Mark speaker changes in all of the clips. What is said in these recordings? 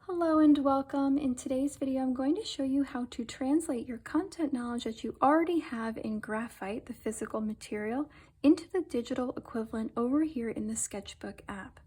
Speaker 1: Hello and welcome. In today's video, I'm going to show you how to translate your content knowledge that you already have in Graphite, the physical material, into the digital equivalent over here in the Sketchbook app.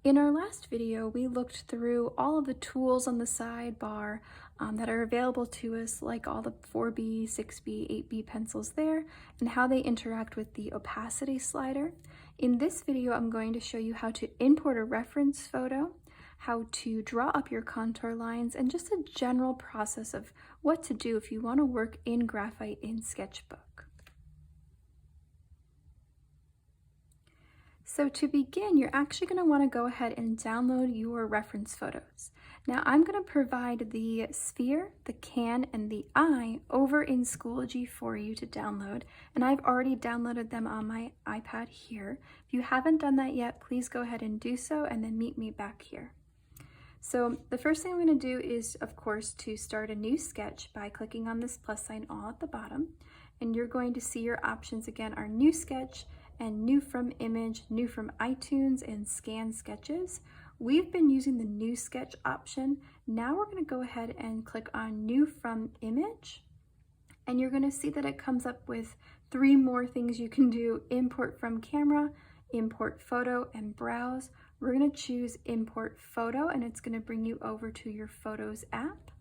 Speaker 1: In our last video, we looked through all of the tools on the sidebar that are available to us, like all the 4B, 6B, 8B pencils there, and how they interact with the opacity slider. In this video, I'm going to show you how to import a reference photo, how to draw up your contour lines, and just a general process of what to do if you want to work in Graphite in Sketchbook. So to begin, you're actually going to want to go ahead and download your reference photos. Now I'm going to provide the sphere, the can, and the eye over in Schoology for you to download, and I've already downloaded them on my iPad here. If you haven't done that yet, please go ahead and do so and then meet me back here. So the first thing I'm going to do is, of course, to start a new sketch by clicking on this plus sign all at the bottom, and you're going to see your options again are new sketch and new from image, new from iTunes, and scan sketches. We've been using the new sketch option. Now we're going to go ahead and click on new from image, and you're going to see that it comes up with 3 more things you can do: import from camera, import photo, and browse. We're going to choose import photo, and it's going to bring you over to your Photos app.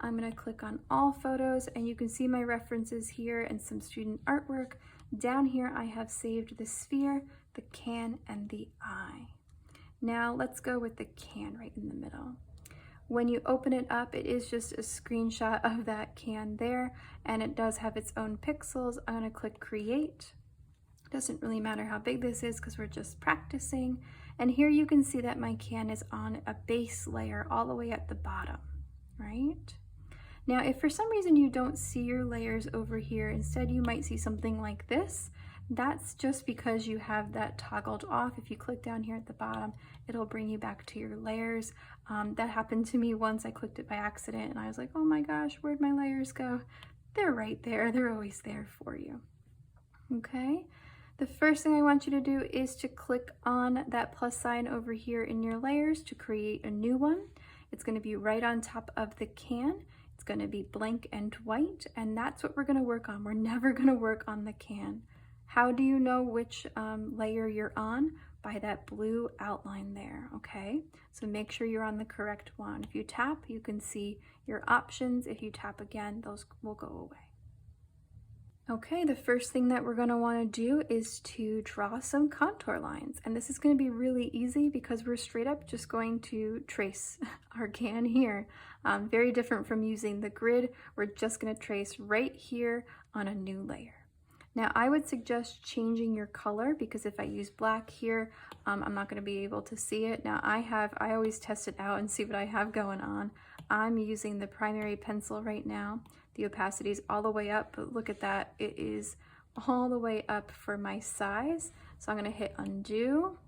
Speaker 1: I'm going to click on all photos, and you can see my references here and some student artwork. Down here I have saved the sphere, the can, and the eye. Now let's go with the can right in the middle. When you open it up, it is just a screenshot of that can there, and it does have its own pixels. I'm going to click create. Doesn't really matter how big this is because we're just practicing. And here you can see that my can is on a base layer all the way at the bottom, right? Now, if for some reason you don't see your layers over here, instead you might see something like this. That's just because you have that toggled off. If you click down here at the bottom, it'll bring you back to your layers. That happened to me once. I clicked it by accident and I was like, oh my gosh, where'd my layers go? They're right there. They're always there for you. Okay. The first thing I want you to do is to click on that plus sign over here in your layers to create a new one. It's going to be right on top of the can. It's going to be blank and white, and that's what we're going to work on. We're never going to work on the can. How do you know which layer you're on? By that blue outline there, okay? So make sure you're on the correct one. If you tap, you can see your options. If you tap again, those will go away. Okay, the first thing that we're going to want to do is to draw some contour lines, and this is going to be really easy because we're straight up just going to trace our can here. Very different from using the grid. We're just going to trace right here on a new layer. Now I would suggest changing your color because if I use black here, I'm not going to be able to see it. Now I always test it out and see what I have going on. I'm using the primary pencil right now. The opacity is all the way up, but look at that. It is all the way up for my size. So I'm going to hit undo.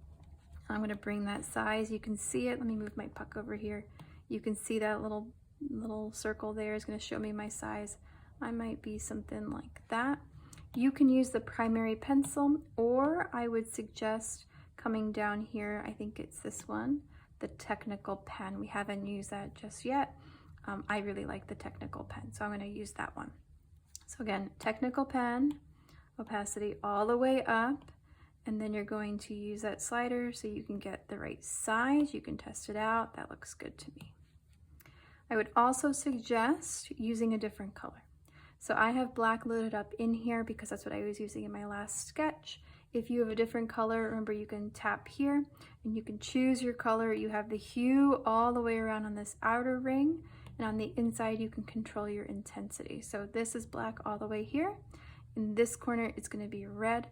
Speaker 1: I'm going to bring that size. You can see it. Let me move my puck over here. You can see that little circle there is going to show me my size. I might be something like that. You can use the primary pencil, or I would suggest coming down here, I think it's this one, the technical pen. We haven't used that just yet. I really like the technical pen, so I'm going to use that one. So again, technical pen, opacity all the way up, and then you're going to use that slider so you can get the right size. You can test it out. That looks good to me. I would also suggest using a different color. So I have black loaded up in here because that's what I was using in my last sketch. If you have a different color, remember you can tap here and you can choose your color. You have the hue all the way around on this outer ring, and on the inside you can control your intensity. So this is black all the way here. In this corner it's going to be red.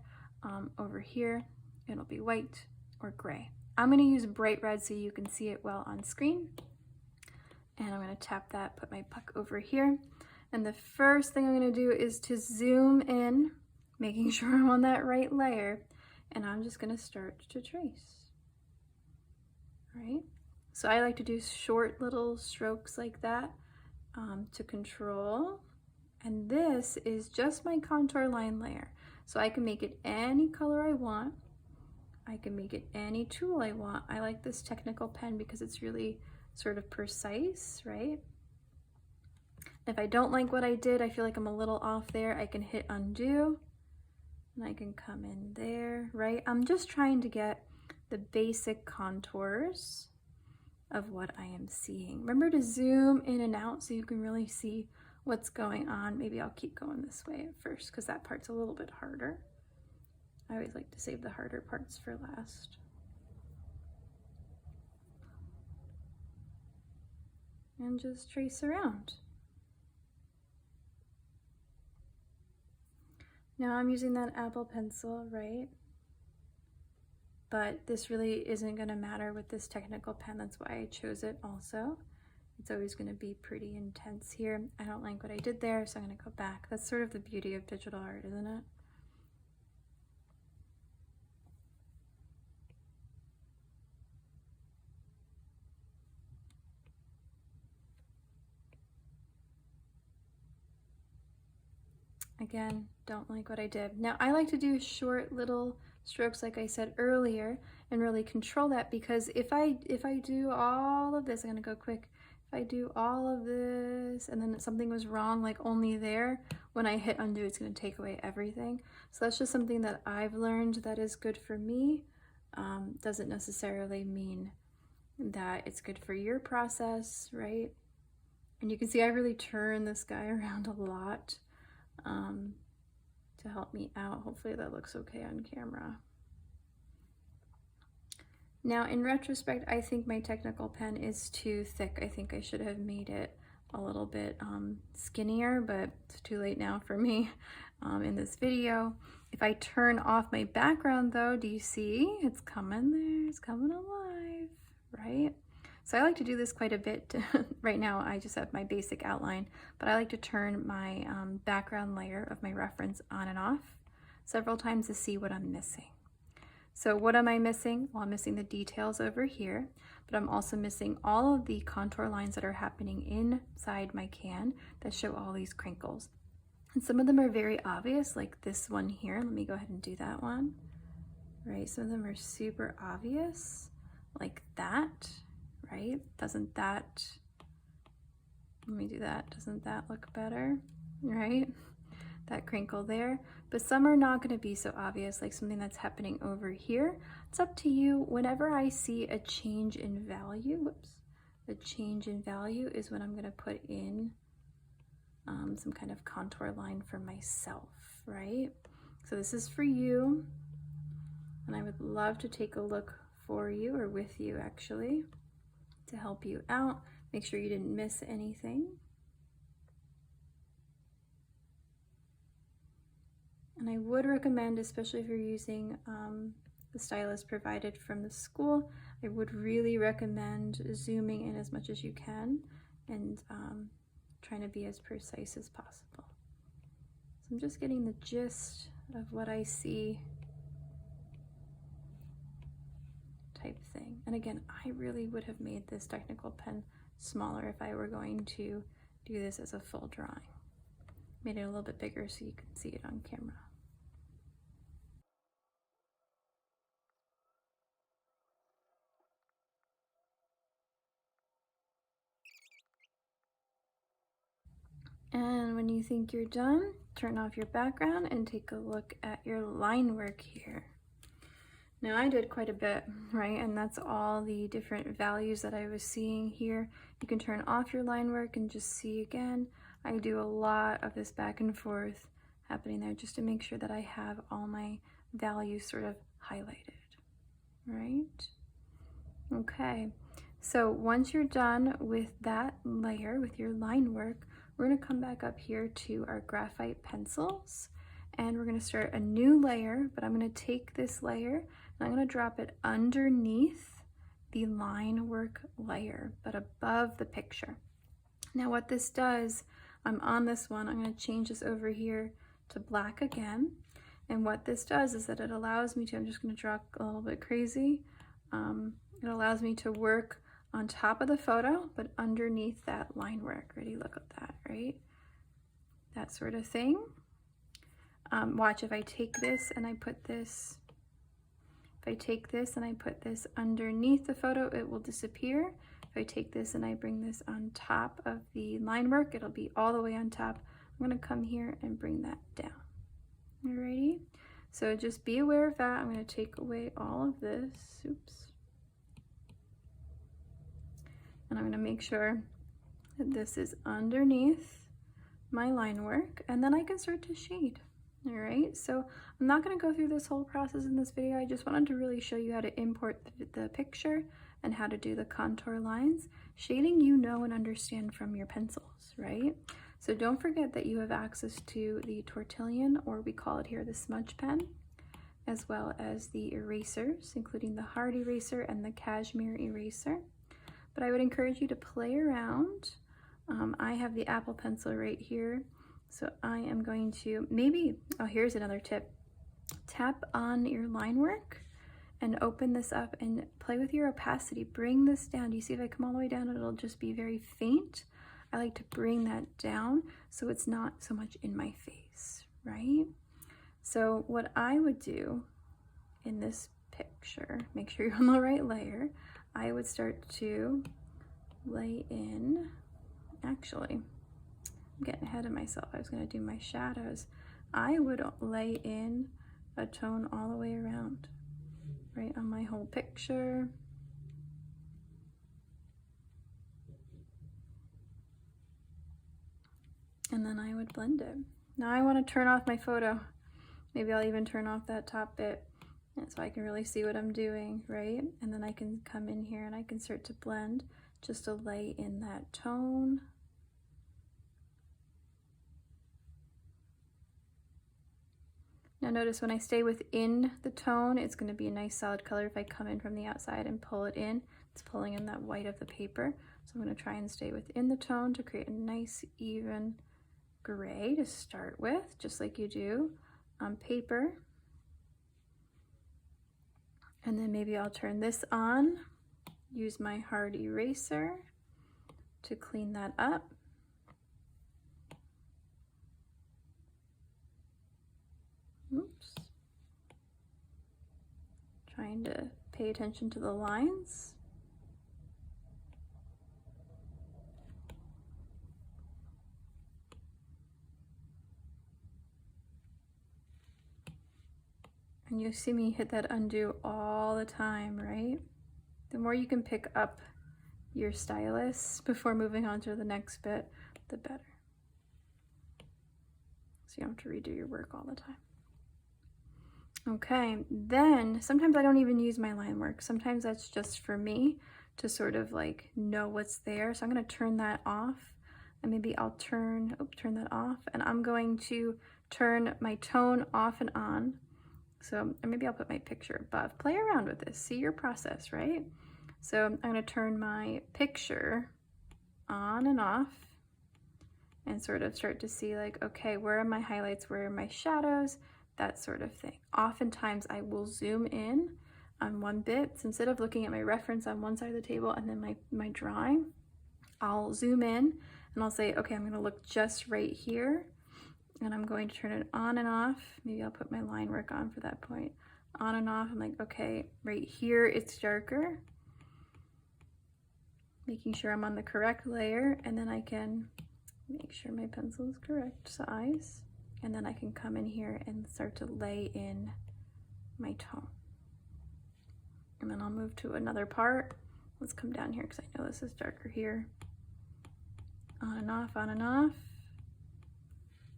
Speaker 1: Over here it'll be white or gray. I'm going to use bright red so you can see it well on screen. And I'm going to tap that, put my puck over here. And the first thing I'm going to do is to zoom in, making sure I'm on that right layer, and I'm just going to start to trace. All right? So I like to do short little strokes like that to control. And this is just my contour line layer. So I can make it any color I want. I can make it any tool I want. I like this technical pen because it's really sort of precise, right? If I don't like what I did, I feel like I'm a little off there, I can hit undo and I can come in there, right? I'm just trying to get the basic contours of what I am seeing. Remember to zoom in and out so you can really see what's going on. Maybe I'll keep going this way at first because that part's a little bit harder. I always like to save the harder parts for last. And just trace around. Now I'm using that Apple pencil, right? But this really isn't going to matter with this technical pen. That's why I chose it also. It's always going to be pretty intense here. I don't like what I did there, so I'm going to go back. That's sort of the beauty of digital art, isn't it? Again, don't like what I did. Now I like to do short little strokes like I said earlier and really control that, because if I do all of this, I'm gonna go quick. If I do all of this and then something was wrong, like only there, when I hit undo, it's gonna take away everything. So that's just something that I've learned that is good for me. Doesn't necessarily mean that it's good for your process, right? And you can see I really turn this guy around a lot to help me out. Hopefully that looks okay on camera. Now in retrospect, I think my technical pen is too thick. I think I should have made it a little bit skinnier, but it's too late now for me in this video. If I turn off my background though, do you see? It's coming there, it's coming alive, right? So I like to do this quite a bit. Right now I just have my basic outline, but I like to turn my background layer of my reference on and off several times to see what I'm missing. So what am I missing? Well, I'm missing the details over here, but I'm also missing all of the contour lines that are happening inside my can that show all these crinkles. And some of them are very obvious, like this one here. Let me go ahead and do that one, right? Some of them are super obvious, like that. Right? Doesn't that, let me do that. Doesn't that look better? Right? That crinkle there. But some are not going to be so obvious, like something that's happening over here. It's up to you. Whenever I see a change in value, whoops, the change in value is when I'm going to put in some kind of contour line for myself, right? So this is for you, and I would love to take a look for you, or with you actually, to help you out. Make sure you didn't miss anything. And I would recommend, especially if you're using the stylus provided from the school, I would really recommend zooming in as much as you can and trying to be as precise as possible. So I'm just getting the gist of what I see type thing. And again, I really would have made this technical pen smaller if I were going to do this as a full drawing. Made it a little bit bigger so you can see it on camera. And when you think you're done, turn off your background and take a look at your line work here. Now I did quite a bit, right? And that's all the different values that I was seeing here. You can turn off your line work and just see again. I do a lot of this back and forth happening there just to make sure that I have all my values sort of highlighted, right? Okay, so once you're done with that layer, with your line work, we're gonna come back up here to our graphite pencils and we're gonna start a new layer, but I'm gonna take this layer and I'm gonna drop it underneath the line work layer, but above the picture. Now what this does, I'm on this one, I'm gonna change this over here to black again. And what this does is that it allows me to, I'm just gonna draw a little bit crazy. It allows me to work on top of the photo, but underneath that line work. Ready, look at that, right? That sort of thing. Watch if I take this and I put this If I take this and I put this underneath the photo, it will disappear. If I take this and I bring this on top of the line work, it'll be all the way on top. I'm gonna come here and bring that down. Alrighty, so just be aware of that. I'm gonna take away all of this, oops. And I'm gonna make sure that this is underneath my line work, and then I can start to shade. All right, so I'm not gonna go through this whole process in this video. I just wanted to really show you how to import the picture and how to do the contour lines. Shading you know and understand from your pencils, right? So don't forget that you have access to the tortillon, or we call it here the smudge pen, as well as the erasers, including the hard eraser and the cashmere eraser. But I would encourage you to play around. I have the Apple pencil right here. So I am going to maybe, oh, here's another tip. Tap on your line work and open this up and play with your opacity. Bring this down. Do you see if I come all the way down, it'll just be very faint. I like to bring that down so it's not so much in my face, right? So what I would do in this picture, make sure you're on the right layer, I would start to lay in, actually, I'm getting ahead of myself. I was going to do my shadows. I would lay in a tone all the way around, right on my whole picture. And then I would blend it. Now I want to turn off my photo. Maybe I'll even turn off that top bit, and so I can really see what I'm doing, right? And then I can come in here and I can start to blend just to lay in that tone. Now notice when I stay within the tone, it's going to be a nice solid color. If I come in from the outside and pull it in, it's pulling in that white of the paper. So I'm going to try and stay within the tone to create a nice even gray to start with, just like you do on paper. And then maybe I'll turn this on, use my hard eraser to clean that up. Oops. Trying to pay attention to the lines. And you see me hit that undo all the time, right? The more you can pick up your stylus before moving on to the next bit, the better. So you don't have to redo your work all the time. Okay, then sometimes I don't even use my line work. Sometimes that's just for me to sort of like know what's there. So I'm going to turn that off, and maybe I'll turn that off, and I'm going to turn my tone off and on. So maybe I'll put my picture above. Play around with this, see your process, right? So I'm going to turn my picture on and off and sort of start to see like, okay, where are my highlights, where are my shadows, that sort of thing. Oftentimes I will zoom in on one bit. So instead of looking at my reference on one side of the table and then my drawing, I'll zoom in and I'll say, okay, I'm going to look just right here, and I'm going to turn it on and off. Maybe I'll put my line work on for that point. On and off. I'm like, okay, right here it's darker. Making sure I'm on the correct layer, and then I can make sure my pencil is correct size. And then I can come in here and start to lay in my tone. And then I'll move to another part. Let's come down here because I know this is darker here. On and off, on and off.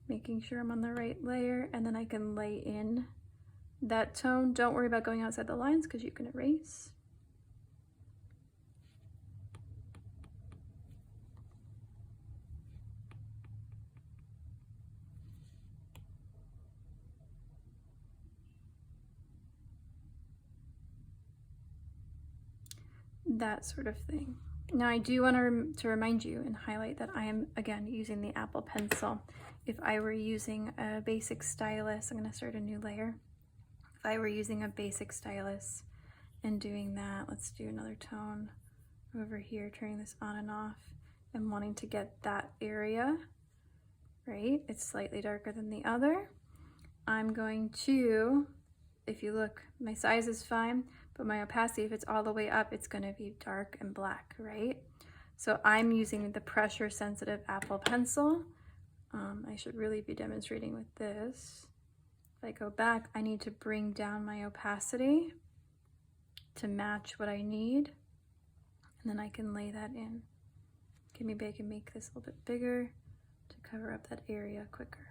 Speaker 1: Making sure I'm on the right layer, and then I can lay in that tone. Don't worry about going outside the lines because you can erase. That sort of thing. Now I do want to remind you and highlight that I am, again, using the Apple pencil. If I were using a basic stylus, I'm going to start a new layer. If I were using a basic stylus and doing that, let's do another tone over here, turning this on and off and wanting to get that area, right? It's slightly darker than the other. I'm going to if you look, my size is fine, but my opacity, if it's all the way up, it's gonna be dark and black, right? So I'm using the pressure sensitive Apple pencil. I should really be demonstrating with this. If I go back, I need to bring down my opacity to match what I need. And then I can lay that in. Okay, maybe I can make this a little bit bigger to cover up that area quicker.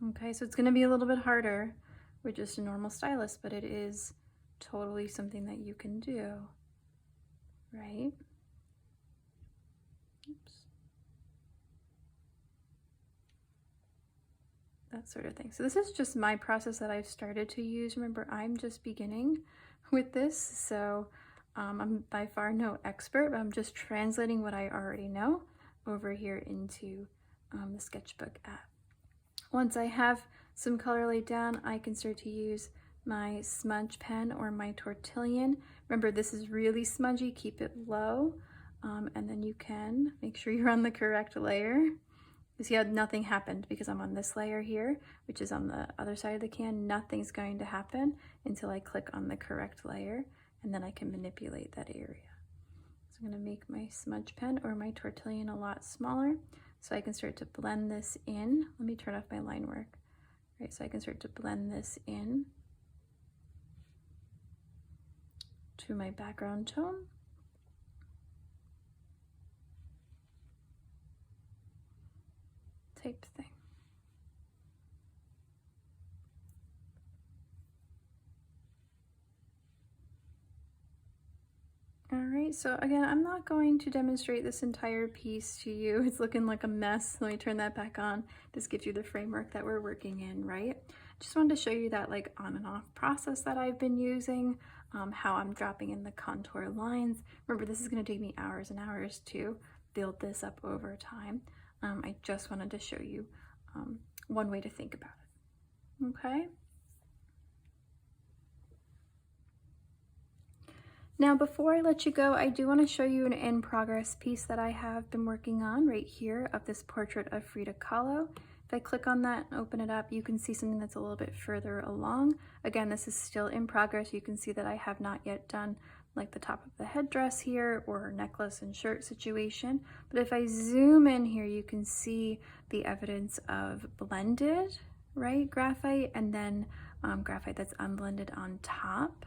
Speaker 1: Okay, so it's gonna be a little bit harder with just a normal stylus, but it is totally something that you can do, right? Oops. That sort of thing. So this is just my process that I've started to use. Remember, I'm just beginning with this, so I'm by far no expert, but I'm just translating what I already know over here into the Sketchbook app. Once I have some color laid down, I can start to use my smudge pen or my tortillon. Remember, this is really smudgy, keep it low, and then you can make sure you're on the correct layer. You see how nothing happened because I'm on this layer here, which is on the other side of the can. Nothing's going to happen until I click on the correct layer, and then I can manipulate that area. So I'm gonna make my smudge pen or my tortillon a lot smaller so I can start to blend this in. Let me turn off my line work. Right, so I can start to blend this in to my background tone. Type thing. All right, so again, I'm not going to demonstrate this entire piece to you. It's looking like a mess. Let me turn that back on. This gives you the framework that we're working in, right? Just wanted to show you that like on and off process that I've been using, how I'm dropping in the contour lines. Remember, this is gonna take me hours and hours to build this up over time. I just wanted to show you one way to think about it, okay? Now, before I let you go, I do want to show you an in-progress piece that I have been working on right here of this portrait of Frida Kahlo. If I click on that and open it up, you can see something that's a little bit further along. Again, this is still in progress. You can see that I have not yet done like the top of the headdress here or necklace and shirt situation. But if I zoom in here, you can see the evidence of blended, right, graphite, and then graphite that's unblended on top.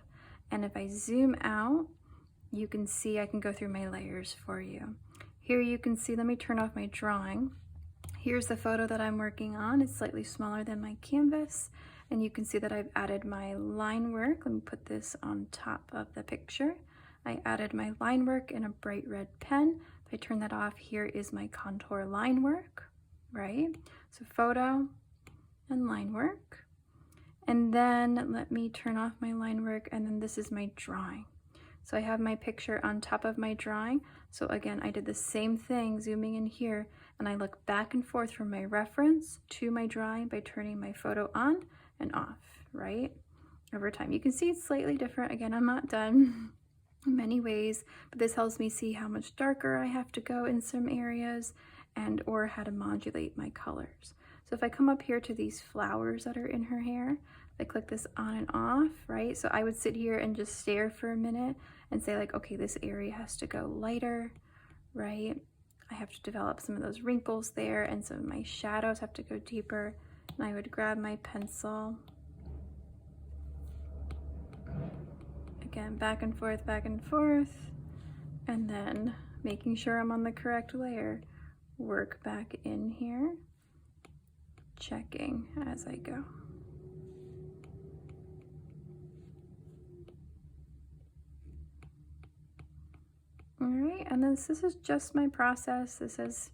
Speaker 1: And if I zoom out, you can see I can go through my layers for you. Here you can see, let me turn off my drawing. Here's the photo that I'm working on. It's slightly smaller than my canvas. And you can see that I've added my line work. Let me put this on top of the picture. I added my line work in a bright red pen. If I turn that off, here is my contour line work, right? So photo and line work. And then let me turn off my line work, and then this is my drawing. So I have my picture on top of my drawing. So again, I did the same thing, zooming in here, and I look back and forth from my reference to my drawing by turning my photo on and off, right? Over time. You can see it's slightly different. Again, I'm not done in many ways, but this helps me see how much darker I have to go in some areas and or how to modulate my colors. So if I come up here to these flowers that are in her hair, I click this on and off, right? So I would sit here and just stare for a minute and say like, okay, this area has to go lighter, right? I have to develop some of those wrinkles there, and some of my shadows have to go deeper. And I would grab my pencil. Again, back and forth, and then making sure I'm on the correct layer. Work back in here, checking as I go. All right, and then this is just my process. This is,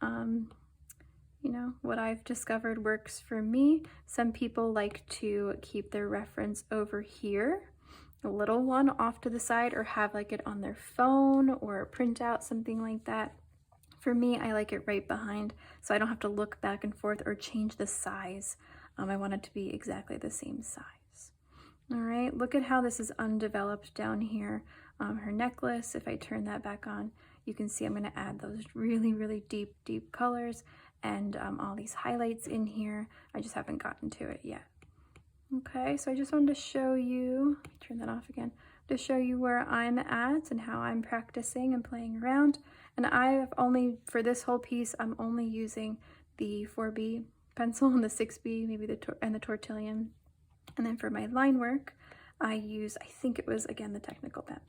Speaker 1: you know, what I've discovered works for me. Some people like to keep their reference over here, a little one off to the side, or have like it on their phone or print out, something like that. For me, I like it right behind, so I don't have to look back and forth or change the size. I want it to be exactly the same size. All right, look at how this is undeveloped down here. Her necklace, if I turn that back on, you can see I'm gonna add those really, really deep colors. and all these highlights in here. I just haven't gotten to it yet. Okay, so I just wanted to show you, turn that off again, to show you where I'm at and how I'm practicing and playing around. And I've only, for this whole piece, I'm only using the 4B pencil and the 6B, maybe the Tortillion. And then for my line work, I use, I think it was, again, the technical pen.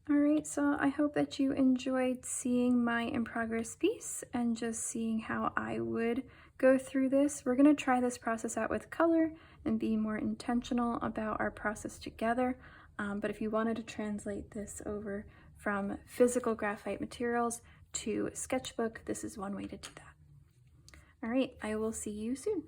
Speaker 1: All right, so I hope that you enjoyed seeing my in progress piece and just seeing how I would go through this. We're gonna try this process out with color and be more intentional about our process together. But if you wanted to translate this over from physical graphite materials to Sketchbook, this is one way to do that. All right, I will see you soon.